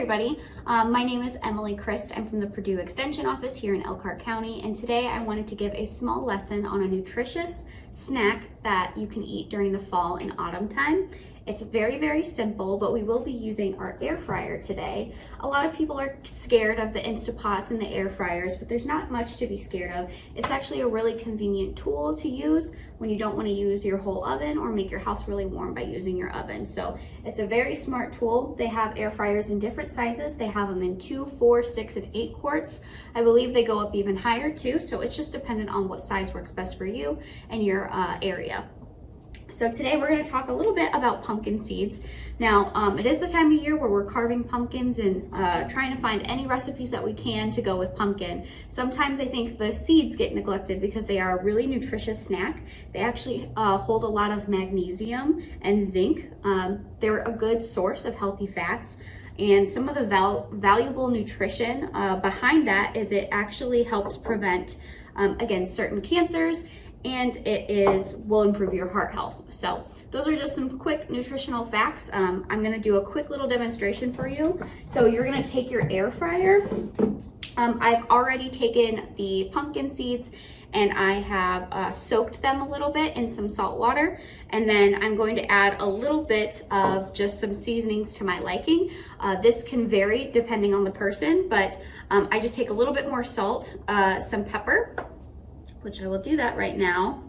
everybody. My name is Emily Christ. I'm from the Purdue Extension Office here in Elkhart County, and today I wanted to give a small lesson on a nutritious snack that you can eat during the fall and autumn time. It's very, very simple, but we will be using our air fryer today. A lot of people are scared of the Instapots and the air fryers, but there's not much to be scared of. It's actually a really convenient tool to use when you don't want to use your whole oven or make your house really warm by using your oven. So it's a very smart tool. They have air fryers in different sizes. They have them in 2, 4, 6, and 8 quarts. I believe they go up even higher too, so it's just dependent on what size works best for you and your area. So today we're going to talk a little bit about pumpkin seeds. Now, it is the time of year where we're carving pumpkins and trying to find any recipes that we can to go with pumpkin. Sometimes I think the seeds get neglected because they are a really nutritious snack. They actually hold a lot of magnesium and zinc. They're a good source of healthy fats. And some of the valuable nutrition behind that is it actually helps prevent, again, certain cancers, and will improve your heart health. So those are just some quick nutritional facts. I'm gonna do a quick little demonstration for you. So you're gonna take your air fryer. I've already taken the pumpkin seeds and I have soaked them a little bit in some salt water. And then I'm going to add a little bit of just some seasonings to my liking. This can vary depending on the person, but I just take a little bit more salt, some pepper, which I will do that right now,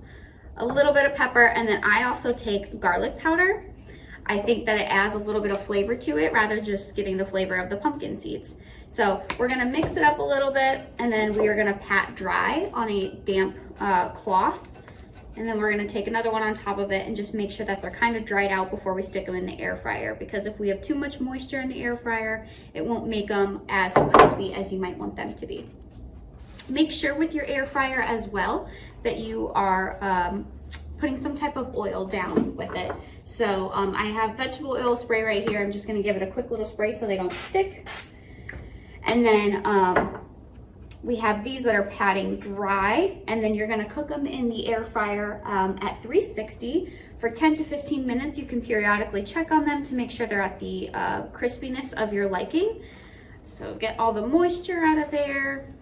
a little bit of pepper, and then I also take garlic powder. I think that it adds a little bit of flavor to it rather just getting the flavor of the pumpkin seeds. So we're gonna mix it up a little bit, and then we are gonna pat dry on a damp cloth, and then we're gonna take another one on top of it and just make sure that they're kind of dried out before we stick them in the air fryer, because if we have too much moisture in the air fryer, it won't make them as crispy as you might want them to be. Make sure with your air fryer as well that you are putting some type of oil down with it. So I have vegetable oil spray right here. I'm just gonna give it a quick little spray so they don't stick. And then we have these that are patting dry, and then you're gonna cook them in the air fryer at 360 for 10 to 15 minutes. You can periodically check on them to make sure they're at the crispiness of your liking. So get all the moisture out of there.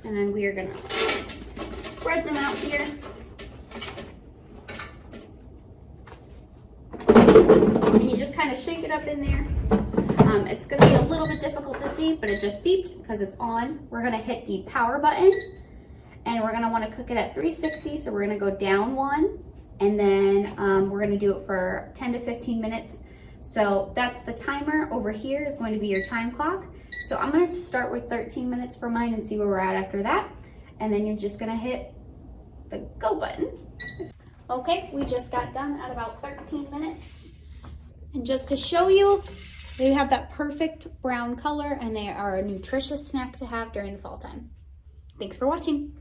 And then we are gonna spread them out here. And you just kind of shake it up in there. It's gonna be a little bit difficult to see, but it just beeped because it's on. We're gonna hit the power button, and we're gonna wanna cook it at 360. So we're gonna go down 1, and then we're gonna do it for 10 to 15 minutes. So that's the timer. Over here is going to be your time clock. So I'm gonna start with 13 minutes for mine and see where we're at after that. And then you're just gonna hit the go button. Okay, we just got done at about 13 minutes. And just to show you, they have that perfect brown color, and they are a nutritious snack to have during the fall time. Thanks for watching.